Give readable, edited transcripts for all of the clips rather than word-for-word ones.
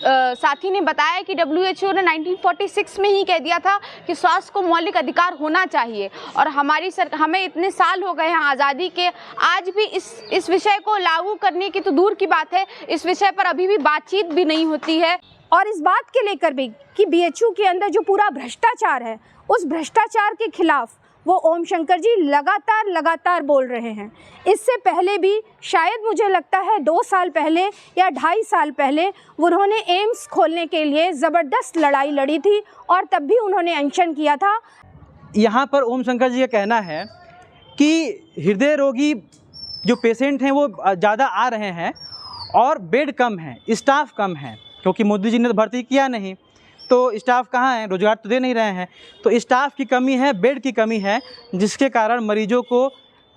साथी ने बताया कि WHO ने 1946 में ही कह दिया था कि स्वास्थ्य को मौलिक अधिकार होना चाहिए, और हमें इतने साल हो गए हैं आज़ादी के, आज भी इस विषय को लागू करने की तो दूर की बात है, इस विषय पर अभी भी बातचीत भी नहीं होती है। और इस बात के लेकर भी कि BHU के अंदर जो पूरा भ्रष्टाचार है, उस भ्रष्टाचार के खिलाफ वो ओम शंकर जी लगातार बोल रहे हैं। इससे पहले भी शायद मुझे लगता है 2 साल पहले या 2.5 साल पहले उन्होंने एम्स खोलने के लिए ज़बरदस्त लड़ाई लड़ी थी, और तब भी उन्होंने अनशन किया था। यहाँ पर ओम शंकर जी का कहना है कि हृदय रोगी जो पेशेंट हैं वो ज़्यादा आ रहे हैं और बेड कम है, स्टाफ कम है, क्योंकि मोदी जी ने तो भर्ती किया नहीं, तो स्टाफ कहाँ है, रोजगार तो दे नहीं रहे हैं, तो स्टाफ की कमी है, बेड की कमी है, जिसके कारण मरीजों को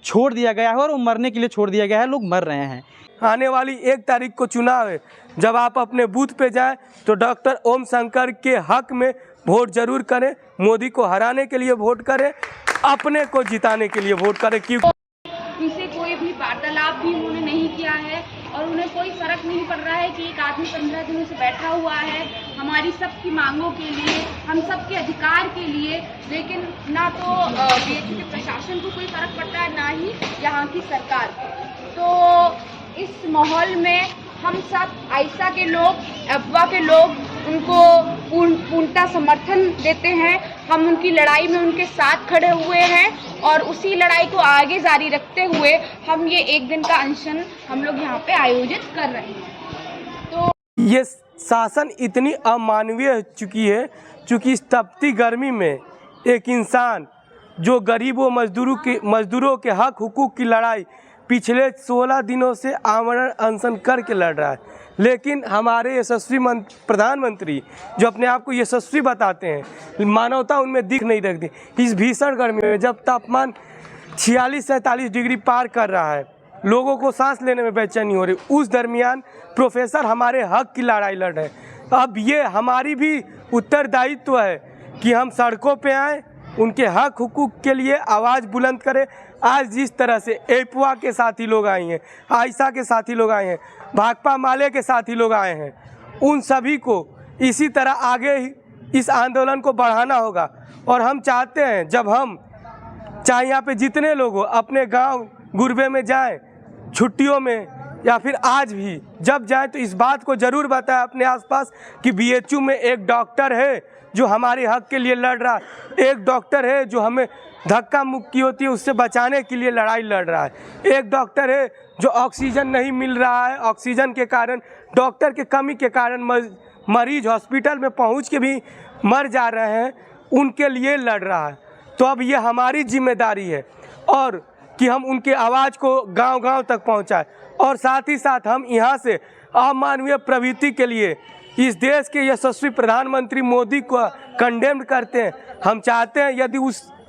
छोड़ दिया गया है और वो मरने के लिए छोड़ दिया गया है, लोग मर रहे हैं। आने वाली 1 तारीख को चुनाव है, जब आप अपने बूथ पे जाएं तो डॉक्टर ओम शंकर के हक में वोट जरूर करें, मोदी को हराने के लिए वोट करें, अपने को जिताने के लिए वोट करें। क्योंकि इनसे कोई भी वार्तालाप भी उन्होंने नहीं किया है और उन्हें कोई फर्क नहीं पड़ रहा है कि एक आदमी 15 दिनों से बैठा हुआ है हमारी सबकी मांगों के लिए, हम सबके अधिकार के लिए, लेकिन ना तो BHU के प्रशासन को कोई फर्क पड़ता है, ना ही यहाँ की सरकार को। तो इस माहौल में हम सब आयशा के लोग, अफवाह के लोग उनको पूर्णतः समर्थन देते हैं। हम उनकी लड़ाई में उनके साथ खड़े हुए हैं और उसी लड़ाई को आगे जारी रखते हुए हम ये 1 दिन का अनशन हम लोग यहाँ पे आयोजित कर रहे हैं। तो ये शासन इतनी अमानवीय हो चुकी है, चूँकि इस तपती गर्मी में एक इंसान जो गरीबों मजदूरों के हक हुकूक की लड़ाई पिछले 16 दिनों से आमरण अनशन करके लड़ रहा है, लेकिन हमारे यशस्वी प्रधानमंत्री जो अपने आप को यशस्वी बताते हैं, मानवता उनमें दिख नहीं रखती। इस भीषण गर्मी में जब तापमान 46-47 डिग्री पार कर रहा है, लोगों को सांस लेने में बेचैनी हो रही, उस दरमियान प्रोफेसर हमारे हक की लड़ाई लड़ रहे हैं। अब ये हमारी भी उत्तरदायित्व है कि हम सड़कों पे आएँ, उनके हक हुकूक के लिए आवाज़ बुलंद करें। आज जिस तरह से एपवा के साथी लोग आए हैं, आयशा के साथी लोग आए हैं, भाकपा माले के साथी लोग आए हैं, उन सभी को इसी तरह आगे इस आंदोलन को बढ़ाना होगा। और हम चाहते हैं जब हम चाहे यहाँ पे जितने लोग हो अपने गांव गुरबे में जाएं, छुट्टियों में या फिर आज भी जब जाएं, तो इस बात को ज़रूर बताएं अपने आसपास कि BHU में एक डॉक्टर है जो हमारे हक के लिए लड़ रहा है, एक डॉक्टर है जो हमें धक्का मुक्की होती है उससे बचाने के लिए लड़ाई लड़ रहा है, एक डॉक्टर है जो ऑक्सीजन नहीं मिल रहा है, ऑक्सीजन के कारण, डॉक्टर के कमी के कारण मरीज हॉस्पिटल में पहुंच के भी मर जा रहे हैं, उनके लिए लड़ रहा है। तो अब ये हमारी जिम्मेदारी है और कि हम उनके आवाज़ को गांव-गांव तक पहुंचाएं, और साथ ही साथ हम यहाँ से अमानवीय प्रवृत्ति के लिए इस देश के यशस्वी प्रधानमंत्री मोदी को कंडेम करते हैं। हम चाहते हैं यदि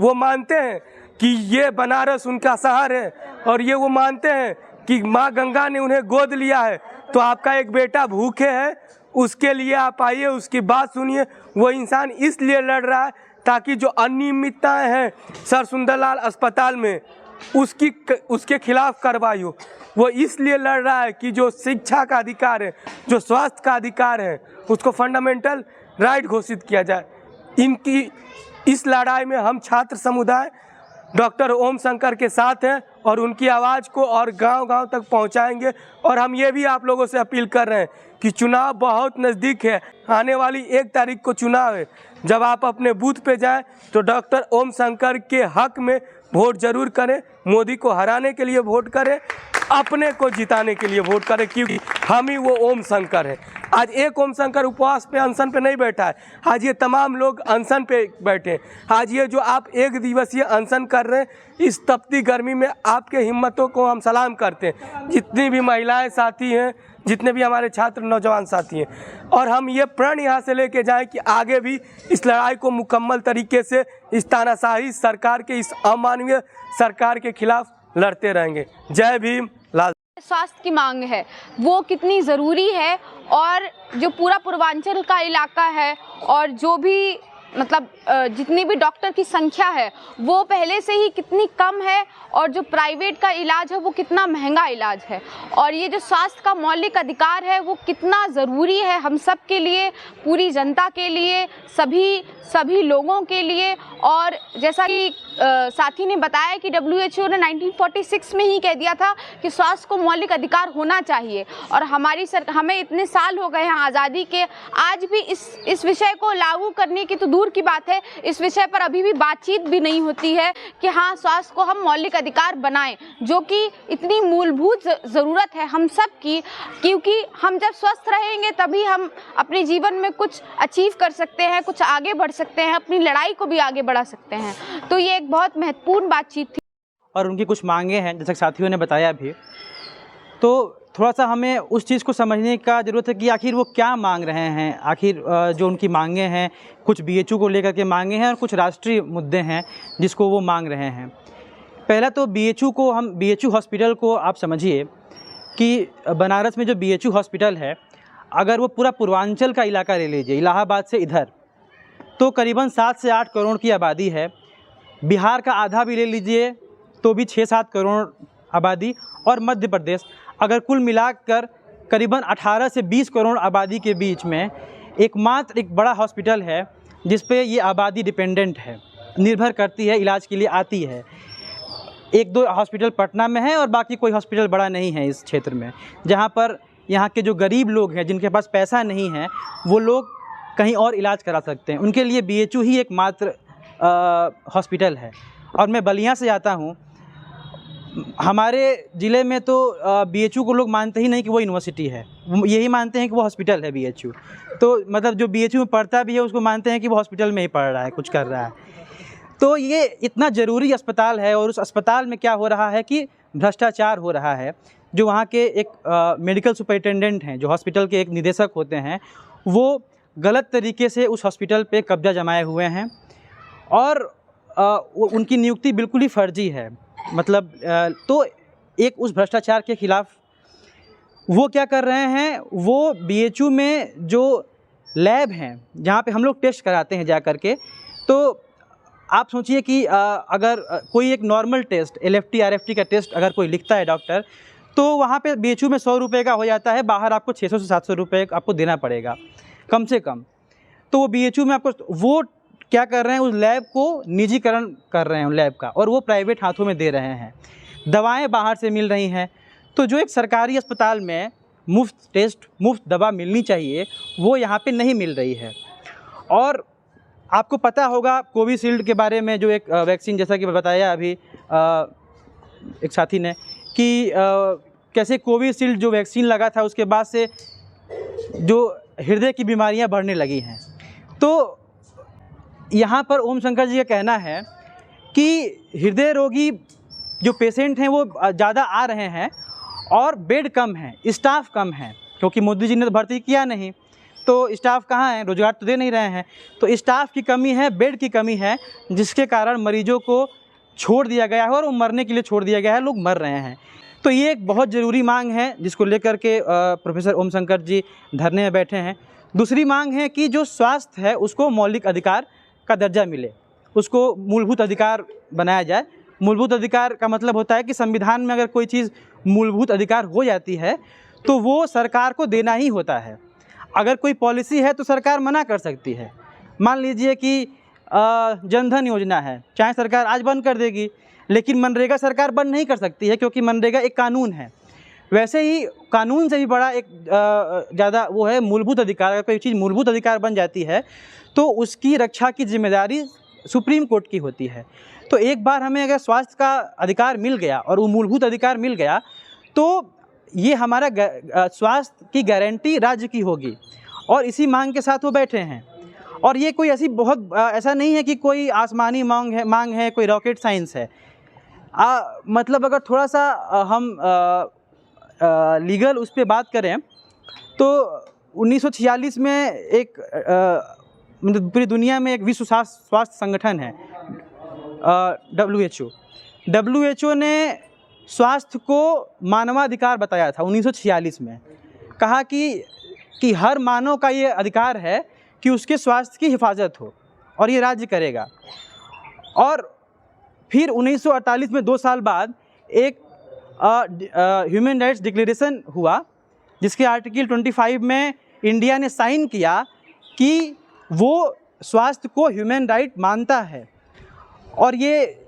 वो मानते हैं कि ये बनारस उनका शहर है और ये वो मानते हैं कि माँ गंगा ने उन्हें गोद लिया है, तो आपका एक बेटा भूखे है, उसके लिए आप आइए, उसकी बात सुनिए। वो इंसान इसलिए लड़ रहा है ताकि जो अनियमितताएँ हैं सर सुंदरलाल अस्पताल में उसके खिलाफ कार्रवाई हो। वो इसलिए लड़ रहा है कि जो शिक्षा का अधिकार है, जो स्वास्थ्य का अधिकार है, उसको फंडामेंटल राइट घोषित किया जाए। इनकी इस लड़ाई में हम छात्र समुदाय डॉक्टर ओम शंकर के साथ हैं और उनकी आवाज़ को और गांव-गांव तक पहुंचाएंगे। और हम ये भी आप लोगों से अपील कर रहे हैं कि चुनाव बहुत नज़दीक है, आने वाली 1 तारीख को चुनाव है, जब आप अपने बूथ पे जाएं तो डॉक्टर ओम शंकर के हक में वोट जरूर करें, मोदी को हराने के लिए वोट करें, अपने को जिताने के लिए वोट करें, क्योंकि हम ही वो ओम शंकर है। आज एक ओम शंकर उपवास पे अनशन पे नहीं बैठा है, आज ये तमाम लोग अनशन पे बैठे। आज ये जो आप 1 दिवसीय अनशन कर रहे हैं, इस तपती गर्मी में आपके हिम्मतों को हम सलाम करते हैं। जितनी भी महिलाएं साथी हैं, जितने भी हमारे छात्र नौजवान साथी हैं, और हम ये प्रण यहाँ से लेके जाएं कि आगे भी इस लड़ाई को मुकम्मल तरीके से इस तानाशाही सरकार के, इस अमानवीय सरकार के खिलाफ लड़ते रहेंगे। जय भीम। लाल स्वास्थ्य की मांग है वो कितनी ज़रूरी है, और जो पूरा पूर्वांचल का इलाका है और जो भी मतलब जितनी भी डॉक्टर की संख्या है वो पहले से ही कितनी कम है, और जो प्राइवेट का इलाज है वो कितना महंगा इलाज है, और ये जो स्वास्थ्य का मौलिक अधिकार है वो कितना ज़रूरी है हम सब के लिए, पूरी जनता के लिए, सभी लोगों के लिए। और जैसा कि साथी ने बताया कि WHO ने 1946 में ही कह दिया था कि स्वास्थ्य को मौलिक अधिकार होना चाहिए, और हमें इतने साल हो गए हैं आज़ादी के, आज भी इस विषय को लागू करने की तो दूर की बात है, इस विषय पर अभी भी बातचीत भी नहीं होती है कि हाँ स्वास्थ्य को हम मौलिक अधिकार बनाएं, जो कि इतनी मूलभूत ज़रूरत है हम सब की, क्योंकि हम जब स्वस्थ रहेंगे तभी हम अपने जीवन में कुछ अचीव कर सकते हैं, कुछ आगे बढ़ सकते हैं, अपनी लड़ाई को भी आगे बढ़ा सकते हैं। तो ये एक बहुत महत्वपूर्ण बातचीत थी। और उनकी कुछ मांगे हैं, जैसे साथियों ने बताया भी, तो थोड़ा सा हमें उस चीज़ को समझने का ज़रूरत है कि आखिर वो क्या मांग रहे हैं। आखिर जो उनकी मांगे हैं, कुछ BHU को लेकर के मांगे हैं और कुछ राष्ट्रीय मुद्दे हैं जिसको वो मांग रहे हैं। पहला तो BHU हॉस्पिटल को आप समझिए कि बनारस में जो BHU हॉस्पिटल है, अगर वो पूरा पूर्वांचल का इलाका ले लीजिए, इलाहाबाद से इधर, तो करीबन 7 से 8 करोड़ की आबादी है। बिहार का आधा भी ले लीजिए तो भी 6-7 करोड़ आबादी, और मध्य प्रदेश, अगर कुल मिलाकर करीबन 18 से 20 करोड़ आबादी के बीच में एकमात्र एक बड़ा हॉस्पिटल है जिस पे ये आबादी डिपेंडेंट है, निर्भर करती है, इलाज के लिए आती है। 1-2 हॉस्पिटल पटना में है और बाकी कोई हॉस्पिटल बड़ा नहीं है इस क्षेत्र में, जहाँ पर यहाँ के जो गरीब लोग हैं, जिनके पास पैसा नहीं है, वो लोग कहीं और इलाज करा सकते हैं। उनके लिए BHU ही एकमात्र हॉस्पिटल है। और मैं बलिया से आता हूँ, हमारे ज़िले में तो BHU को लोग मानते ही नहीं कि वो यूनिवर्सिटी है, यही मानते हैं कि वो हॉस्पिटल है BHU। तो मतलब जो BHU में पढ़ता भी है उसको मानते हैं कि वो हॉस्पिटल में ही पढ़ रहा है, कुछ कर रहा है। तो ये इतना ज़रूरी अस्पताल है, और उस अस्पताल में क्या हो रहा है कि भ्रष्टाचार हो रहा है। जो वहाँ के एक मेडिकल सुपरिटेंडेंट हैं, जो हॉस्पिटल के एक निदेशक होते हैं, वो गलत तरीके से उस हॉस्पिटल पे कब्जा जमाए हुए हैं, और उनकी नियुक्ति बिल्कुल ही फर्जी है। मतलब तो एक उस भ्रष्टाचार के खिलाफ वो क्या कर रहे हैं, वो BHU में जो लैब हैं जहाँ पे हम लोग टेस्ट कराते हैं जा कर के, तो आप सोचिए कि अगर कोई एक नॉर्मल टेस्ट LFT RFT का टेस्ट अगर कोई लिखता है डॉक्टर, तो वहाँ पे BHU में 100 रुपये का हो जाता है, बाहर आपको 600 से 700 रुपये आपको देना पड़ेगा कम से कम। तो वो BHU में आपको, वो क्या कर रहे हैं, उस लैब को निजीकरण कर रहे हैं उन लैब का, और वो प्राइवेट हाथों में दे रहे हैं। दवाएं बाहर से मिल रही हैं। तो जो एक सरकारी अस्पताल में मुफ्त टेस्ट, मुफ्त दवा मिलनी चाहिए, वो यहाँ पे नहीं मिल रही है। और आपको पता होगा कोविशील्ड के बारे में, जो एक वैक्सीन, जैसा कि बताया अभी एक साथी ने, कि कैसे कोविशील्ड जो वैक्सीन लगा था उसके बाद से जो हृदय की बीमारियां बढ़ने लगी हैं। तो यहाँ पर ओम शंकर जी का कहना है कि हृदय रोगी जो पेशेंट हैं वो ज़्यादा आ रहे हैं, और बेड कम है, स्टाफ कम है, क्योंकि मोदी जी ने तो भर्ती किया नहीं, तो स्टाफ कहाँ है, रोजगार तो दे नहीं रहे हैं। तो स्टाफ की कमी है, बेड की कमी है, जिसके कारण मरीजों को छोड़ दिया गया है, और वो मरने के लिए छोड़ दिया गया है, लोग मर रहे हैं। तो ये एक बहुत ज़रूरी मांग है जिसको लेकर के प्रोफेसर ओम शंकर जी धरने में बैठे हैं। दूसरी मांग है कि जो स्वास्थ्य है उसको मौलिक अधिकार का दर्जा मिले, उसको मूलभूत अधिकार बनाया जाए। मूलभूत अधिकार का मतलब होता है कि संविधान में अगर कोई चीज़ मूलभूत अधिकार हो जाती है तो वो सरकार को देना ही होता है। अगर कोई पॉलिसी है तो सरकार मना कर सकती है। मान लीजिए कि जनधन योजना है, चाहे सरकार आज बंद कर देगी, लेकिन मनरेगा सरकार बंद नहीं कर सकती है, क्योंकि मनरेगा एक कानून है। वैसे ही कानून से भी बड़ा एक ज़्यादा वो है मूलभूत अधिकार। अगर कोई चीज़ मूलभूत अधिकार बन जाती है तो उसकी रक्षा की जिम्मेदारी सुप्रीम कोर्ट की होती है। तो एक बार हमें अगर स्वास्थ्य का अधिकार मिल गया और वो मूलभूत अधिकार मिल गया, तो ये हमारा स्वास्थ्य की गारंटी राज्य की होगी, और इसी मांग के साथ वो बैठे हैं। और ये कोई ऐसी बहुत ऐसा नहीं है कि कोई आसमानी मांग है, कोई रॉकेट साइंस है। मतलब अगर थोड़ा सा हम लीगल उस पर बात करें तो 1946 में एक मतलब पूरी दुनिया में एक विश्व स्वास्थ्य संगठन है WHO ने स्वास्थ्य को मानवाधिकार बताया था 1946 में। कहा कि हर मानव का ये अधिकार है कि उसके स्वास्थ्य की हिफाजत हो, और ये राज्य करेगा। और फिर 1948 में 2 साल बाद एक ह्यूमन राइट्स डिक्लेरेशन हुआ, जिसके आर्टिकल 25 में इंडिया ने साइन किया कि वो स्वास्थ्य को ह्यूमन राइट मानता है। और ये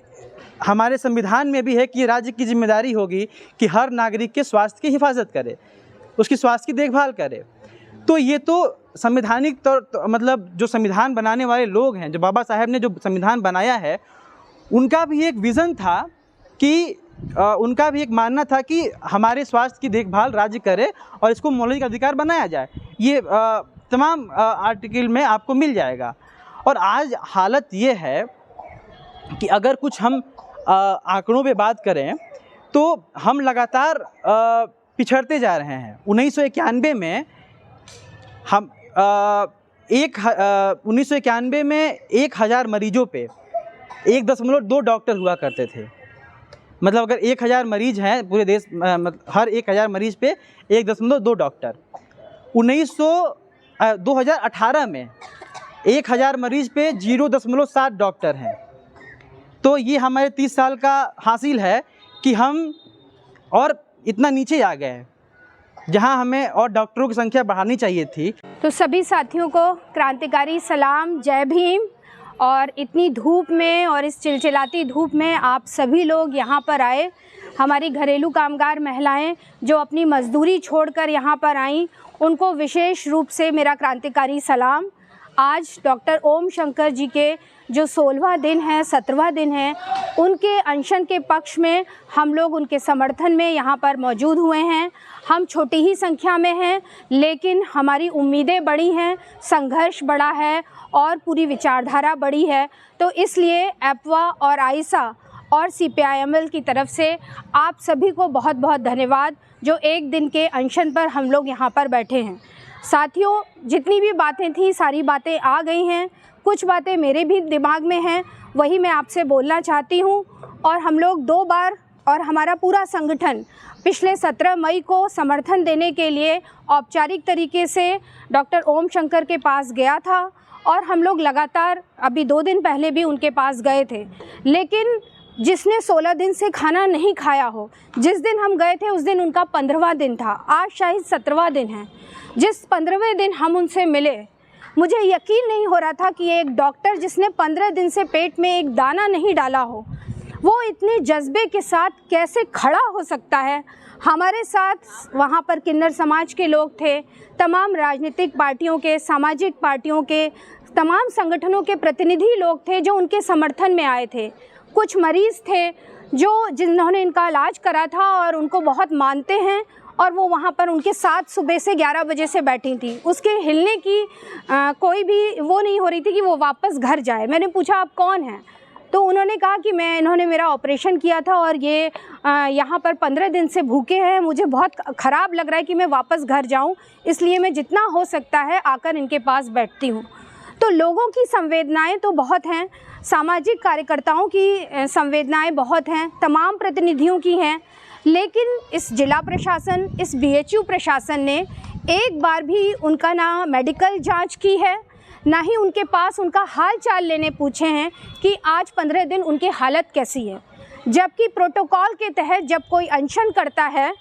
हमारे संविधान में भी है कि राज्य की जिम्मेदारी होगी कि हर नागरिक के स्वास्थ्य की हिफाजत करे, उसकी स्वास्थ्य की देखभाल करे। तो ये तो संवैधानिक तौर मतलब जो संविधान बनाने वाले लोग हैं, जो बाबा साहेब ने जो संविधान बनाया है, उनका भी एक विज़न था कि उनका भी एक मानना था कि हमारे स्वास्थ्य की देखभाल राज्य करे और इसको मौलिक अधिकार बनाया जाए। ये तमाम आर्टिकल में आपको मिल जाएगा। और आज हालत ये है कि अगर कुछ हम आंकड़ों पे बात करें तो हम लगातार पिछड़ते जा रहे हैं। 1991 में हम 1991 में 1000 मरीजों पे 1.2 डॉक्टर हुआ करते थे। मतलब अगर 1000 मरीज हैं पूरे देश, हर 1000 मरीज पे 1.2 डॉक्टर। 2018 में 1000 मरीज पे 0.7 डॉक्टर हैं। तो ये हमारे 30 साल का हासिल है कि हम और इतना नीचे आ गए हैं, जहां हमें और डॉक्टरों की संख्या बढ़ानी चाहिए थी। तो सभी साथियों को क्रांतिकारी सलाम, जय भीम। और इतनी धूप में और इस चिलचिलाती धूप में आप सभी लोग यहाँ पर आए, हमारी घरेलू कामगार महिलाएं जो अपनी मजदूरी छोड़कर यहाँ पर आईं, उनको विशेष रूप से मेरा क्रांतिकारी सलाम। आज डॉक्टर ओम शंकर जी के जो 16वां दिन है, 17वां दिन है, उनके अनशन के पक्ष में हम लोग उनके समर्थन में यहाँ पर मौजूद हुए हैं। हम छोटी ही संख्या में हैं, लेकिन हमारी उम्मीदें बड़ी हैं, संघर्ष बड़ा है और पूरी विचारधारा बड़ी है। तो इसलिए एप्वा और आइसा और CPIML की तरफ से आप सभी को बहुत बहुत धन्यवाद, जो एक दिन के अनशन पर हम लोग यहाँ पर बैठे हैं। साथियों, जितनी भी बातें थी सारी बातें आ गई हैं। कुछ बातें मेरे भी दिमाग में हैं, वही मैं आपसे बोलना चाहती हूँ। और हम लोग 2 बार और हमारा पूरा संगठन पिछले 17 मई को समर्थन देने के लिए औपचारिक तरीके से डॉक्टर ओम शंकर के पास गया था। और हम लोग लगातार अभी 2 दिन पहले भी उनके पास गए थे। लेकिन जिसने 16 दिन से खाना नहीं खाया हो, जिस दिन हम गए थे उस दिन उनका 15वां दिन था, आज शायद 17वां दिन है। जिस 15वें दिन हम उनसे मिले, मुझे यकीन नहीं हो रहा था कि एक डॉक्टर जिसने 15 दिन से पेट में एक दाना नहीं डाला हो, वो इतने जज्बे के साथ कैसे खड़ा हो सकता है। हमारे साथ वहाँ पर किन्नर समाज के लोग थे, तमाम राजनीतिक पार्टियों के, सामाजिक पार्टियों के, तमाम संगठनों के प्रतिनिधि लोग थे जो उनके समर्थन में आए थे। कुछ मरीज़ थे जिन्होंने इनका इलाज करा था और उनको बहुत मानते हैं, और वो वहाँ पर उनके साथ सुबह से 11 बजे से बैठी थी। उसके हिलने की कोई भी वो नहीं हो रही थी कि वो वापस घर जाए। मैंने पूछा आप कौन हैं, तो उन्होंने कहा कि इन्होंने मेरा ऑपरेशन किया था और ये यहाँ पर 15 दिन से भूखे हैं, मुझे बहुत ख़राब लग रहा है कि मैं वापस घर जाऊँ, इसलिए मैं जितना हो सकता है आकर इनके पास बैठती हूँ। तो लोगों की संवेदनाएं तो बहुत हैं, सामाजिक कार्यकर्ताओं की संवेदनाएं बहुत हैं, तमाम प्रतिनिधियों की हैं, लेकिन इस जिला प्रशासन, इस BHU प्रशासन ने एक बार भी उनका ना मेडिकल जांच की है, ना ही उनके पास उनका हाल चाल लेने पूछे हैं कि आज 15 दिन उनकी हालत कैसी है। जबकि प्रोटोकॉल के तहत जब कोई अनशन करता है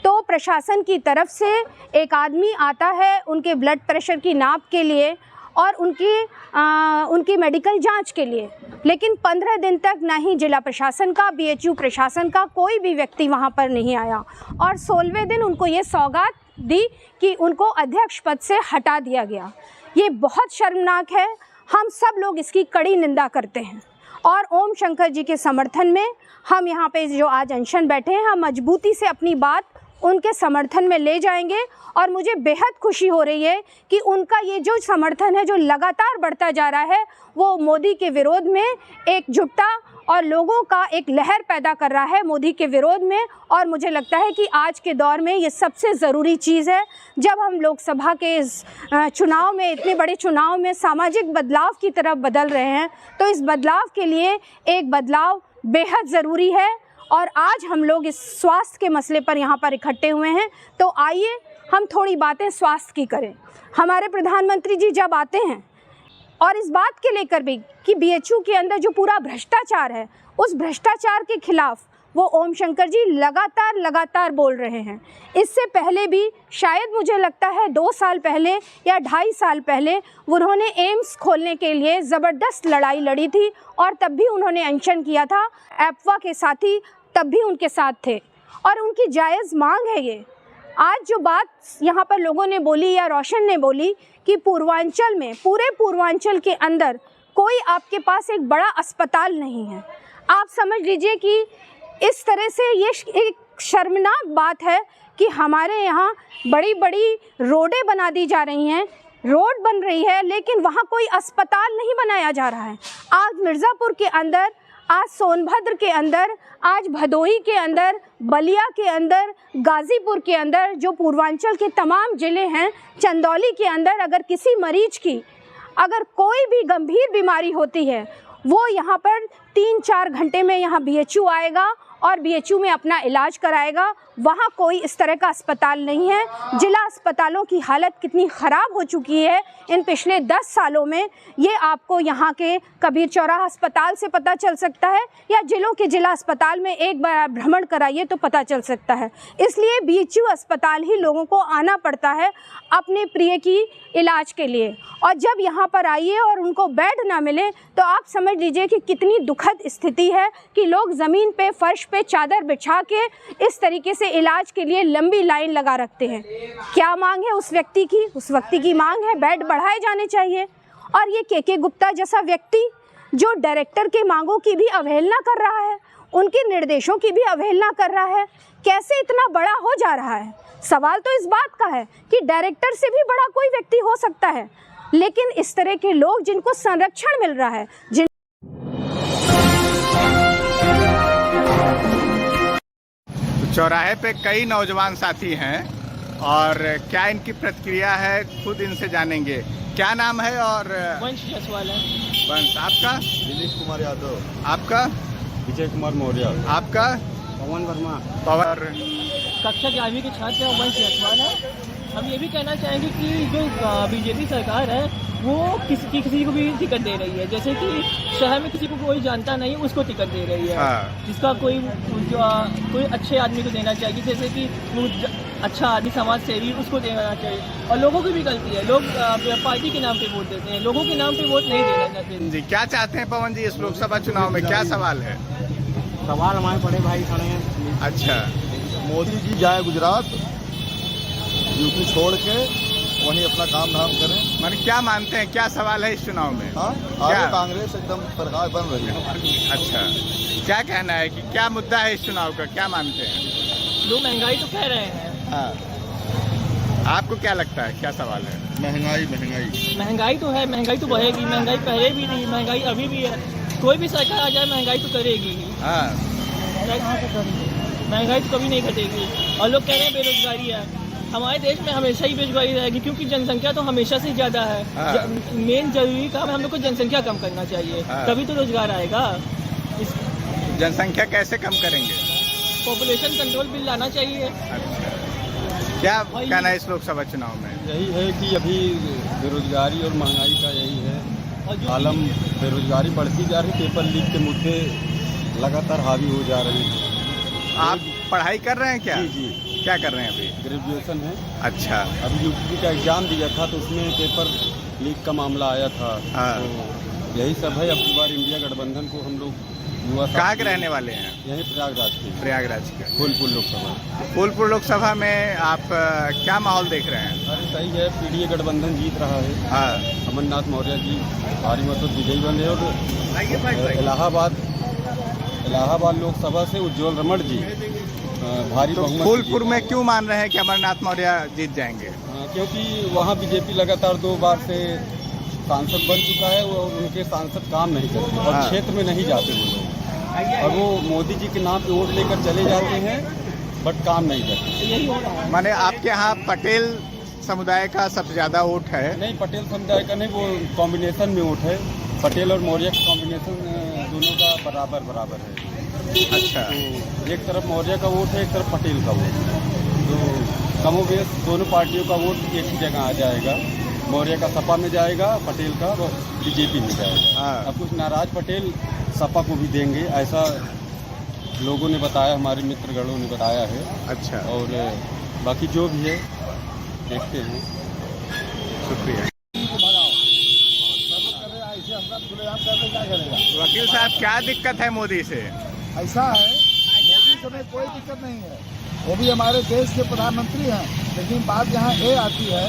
तो प्रशासन की तरफ से एक आदमी आता है उनके ब्लड प्रेशर की नाप के लिए और उनकी मेडिकल जांच के लिए, लेकिन 15 दिन तक ना ही जिला प्रशासन का, BHU प्रशासन का कोई भी व्यक्ति वहां पर नहीं आया। और 16वें दिन उनको ये सौगात दी कि उनको अध्यक्ष पद से हटा दिया गया। ये बहुत शर्मनाक है, हम सब लोग इसकी कड़ी निंदा करते हैं। और ओम शंकर जी के समर्थन में हम यहाँ पे जो आज अनशन बैठे हैं, हम मजबूती से अपनी बात उनके समर्थन में ले जाएंगे। और मुझे बेहद खुशी हो रही है कि उनका ये जो समर्थन है जो लगातार बढ़ता जा रहा है, वो मोदी के विरोध में एकजुटता और लोगों का एक लहर पैदा कर रहा है मोदी के विरोध में। और मुझे लगता है कि आज के दौर में ये सबसे ज़रूरी चीज़ है। जब हम लोकसभा के इस चुनाव में, इतने बड़े चुनाव में सामाजिक बदलाव की तरफ बदल रहे हैं, तो इस बदलाव के लिए एक बदलाव बेहद ज़रूरी है। और आज हम लोग इस स्वास्थ्य के मसले पर यहाँ पर इकट्ठे हुए हैं, तो आइए हम थोड़ी बातें स्वास्थ्य की करें। हमारे प्रधानमंत्री जी जब आते हैं और इस बात के लेकर भी कि बीएचयू के अंदर जो पूरा भ्रष्टाचार है, उस भ्रष्टाचार के खिलाफ वो ओम शंकर जी लगातार बोल रहे हैं। इससे पहले भी शायद मुझे लगता है 2 साल पहले या 2.5 साल पहले उन्होंने एम्स खोलने के लिए ज़बरदस्त लड़ाई लड़ी थी और तब भी उन्होंने अनशन किया था। एप्वा के साथी तब भी उनके साथ थे और उनकी जायज़ मांग है ये। आज जो बात यहाँ पर लोगों ने बोली या रोशन ने बोली कि पूर्वांचल में, पूरे पूर्वांचल के अंदर कोई आपके पास एक बड़ा अस्पताल नहीं है, आप समझ लीजिए कि इस तरह से ये एक शर्मनाक बात है कि हमारे यहाँ बड़ी बड़ी रोडें बना दी जा रही हैं, रोड बन रही है लेकिन वहाँ कोई अस्पताल नहीं बनाया जा रहा है। आज मिर्ज़ापुर के अंदर, आज सोनभद्र के अंदर, आज भदोही के अंदर, बलिया के अंदर, गाज़ीपुर के अंदर, जो पूर्वांचल के तमाम ज़िले हैं, चंदौली के अंदर अगर किसी मरीज की अगर कोई भी गंभीर बीमारी होती है, वो यहाँ पर 3-4 घंटे में यहाँ बीएचयू आएगा और बीएचयू में अपना इलाज कराएगा। वहाँ कोई इस तरह का अस्पताल नहीं है। जिला अस्पतालों की हालत कितनी ख़राब हो चुकी है इन पिछले 10 सालों में, ये आपको यहाँ के कबीर चौराहा अस्पताल से पता चल सकता है या जिलों के जिला अस्पताल में एक बार भ्रमण कराइए तो पता चल सकता है। इसलिए बीएचयू अस्पताल ही लोगों को आना पड़ता है अपने प्रिय की इलाज के लिए, और जब यहाँ पर आइए और उनको बेड ना मिले तो आप समझ लीजिए कि कितनी दुखद स्थिति है कि लोग ज़मीन पे, फर्श पे चादर बिछा के इस तरीके से इलाज के लिए लंबी लाइन लगा रखते हैं। क्या मांग है उस व्यक्ति की? उस व्यक्ति की मांग है बेड बढ़ाए जाने चाहिए। और ये के गुप्ता जैसा व्यक्ति जो डायरेक्टर के मांगों की भी अवहेलना कर रहा है, उनके निर्देशों की भी अवहेलना कर रहा है, कैसे इतना बड़ा हो जा रहा है? सवाल तो इस बात का है कि डायरेक्टर से भी बड़ा कोई व्यक्ति हो सकता है, लेकिन इस तरह के लोग जिनको संरक्षण मिल रहा है, जिन चौराहे पे कई नौजवान साथी हैं और क्या इनकी प्रतिक्रिया है खुद इनसे जानेंगे। क्या नाम है? और वंश जसवाल है। वंश, आपका? दिलीप कुमार यादव। आपका? विजय कुमार मौर्य। आपका? पवन वर्मा। पवन। कक्षा 11वीं के छात्र हैं, वंश जसवाल है। हम ये भी कहना चाहेंगे कि जो बीजेपी सरकार है वो किसी को भी टिकट दे रही है, जैसे कि शहर में किसी को कोई जानता नहीं उसको टिकट दे रही है। जिसका कोई अच्छे आदमी को देना चाहिए, जैसे कि वो अच्छा आदमी, समाज सेवी, उसको देना चाहिए। और लोगों की भी गलती है, लोग पार्टी के नाम पे वोट देते हैं, लोगों के नाम पे वोट नहीं देना चाहिए। जी, क्या चाहते हैं पवन जी इस लोकसभा चुनाव में? क्या सवाल है? सवाल हमारे बड़े भाई खड़े हैं। अच्छा, मोदी जी जाए गुजरात, यूपी छोड़ के वहीं अपना काम धाम करें। माने क्या मानते हैं, क्या सवाल है इस चुनाव में? हाँ, आगे कांग्रेस एकदम सरकार बन रही है। अच्छा, क्या कहना है कि क्या मुद्दा है इस चुनाव का, क्या मानते हैं? लोग महंगाई तो कह रहे हैं। हाँ, आपको क्या लगता है, क्या सवाल है? महंगाई तो है, महंगाई तो बढ़ेगी। महंगाई पहले भी थी, महंगाई अभी भी है। कोई भी सरकार आ जाए महंगाई तो करेगी। हाँ, महंगाई तो कभी नहीं घटेगी। और लोग कह रहे हैं बेरोजगारी है। हमारे देश में हमेशा ही बेरोजगारी रहेगी क्योंकि जनसंख्या तो हमेशा से ज़्यादा है। मेन जरूरी काम है हम लोग को जनसंख्या कम करना चाहिए, तभी तो रोजगार आएगा। जनसंख्या कैसे कम करेंगे? पॉपुलेशन कंट्रोल बिल लाना चाहिए। अच्छा, क्या कहना है इस लोकसभा चुनाव में? यही है कि अभी बेरोजगारी और महंगाई का यही है आलम। बेरोजगारी बढ़ती जा रही, पेपर लीक के मुद्दे लगातार हावी हो जा रहे हैं। आप पढ़ाई कर रहे हैं क्या? जी। क्या कर रहे हैं अभी? ग्रेजुएशन है। अच्छा, अभी यूपी का एग्जाम दिया था तो उसमें पेपर लीक का मामला आया था। तो यही सब है। अब की बार इंडिया गठबंधन को हम लोग युवा। कहाँ के रहने वाले हैं? यहीं प्रयागराज के। प्रयागराज के। फूलपुर लोकसभा। फूलपुर लोकसभा में आप क्या माहौल देख रहे हैं? अरे सही है, पीडीए गठबंधन जीत रहा है। हाँ, अमरनाथ मौर्य जी भारी मतों से विजयी बने। और इलाहाबाद लोकसभा से उज्जवल रमण जी भारी बहुमत। फूलपुर में क्यों मान रहे हैं कि अमरनाथ मौर्य जीत जाएंगे? क्योंकि वहाँ बीजेपी लगातार 2 बार से सांसद बन चुका है और उनके सांसद काम नहीं करते और क्षेत्र में नहीं जाते वो लोग, और वो मोदी जी के नाम पे वोट लेकर चले जाते हैं बट काम नहीं करते। माने आपके यहाँ पटेल समुदाय का सबसे ज़्यादा वोट है? नहीं, पटेल समुदाय का नहीं, वो कॉम्बिनेशन में वोट है। पटेल और मौर्य का कॉम्बिनेशन दोनों का बराबर है। अच्छा, तो एक तरफ मौर्य का वोट है, एक तरफ पटेल का वोट है। तो कमोबेश दोनों पार्टियों का वोट एक ही जगह आ जाएगा। मौर्य का सपा में जाएगा, पटेल का वो बीजेपी में जाएगा। हाँ। अब कुछ नाराज पटेल सपा को भी देंगे, ऐसा लोगों ने बताया, हमारे मित्रगणों ने बताया है। अच्छा, और बाकी जो भी है देखते हैं। शुक्रिया। वकील साहब, क्या दिक्कत है मोदी से? ऐसा है, मोदी से में कोई दिक्कत नहीं है, वो भी हमारे देश के प्रधानमंत्री हैं, लेकिन बात यहाँ ये आती है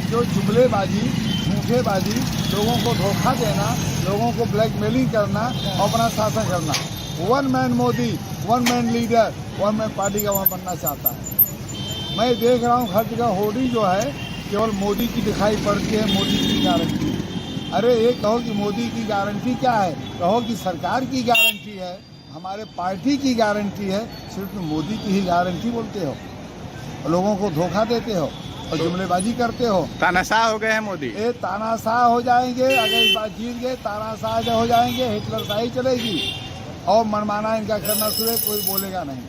जो जुमलेबाजी, झूठेबाजी, लोगों को धोखा देना, लोगों को ब्लैकमेलिंग करना और अपना शासन करना। One man Modi, one man leader, one man party का वहाँ बनना चाहता है। मैं देख रहा हूँ हर जगह होर्डिंग जो है केवल मोदी की दिखाई पड़ती है, मोदी की गारंटी। अरे ये कहो कि मोदी की गारंटी क्या है, कहो कि सरकार की गारंटी है, हमारे पार्टी की गारंटी है, सिर्फ मोदी की ही गारंटी बोलते हो, लोगों को धोखा देते हो और जुमलेबाजी करते हो। तानाशाह हो गए हैं मोदी। ये तानाशाह हो जाएंगे, अगर इस बार जीत गए तानाशाह हो जाएंगे, हिटलर शाही चलेगी और मनमाना इनका करना शुरू, कोई बोलेगा नहीं।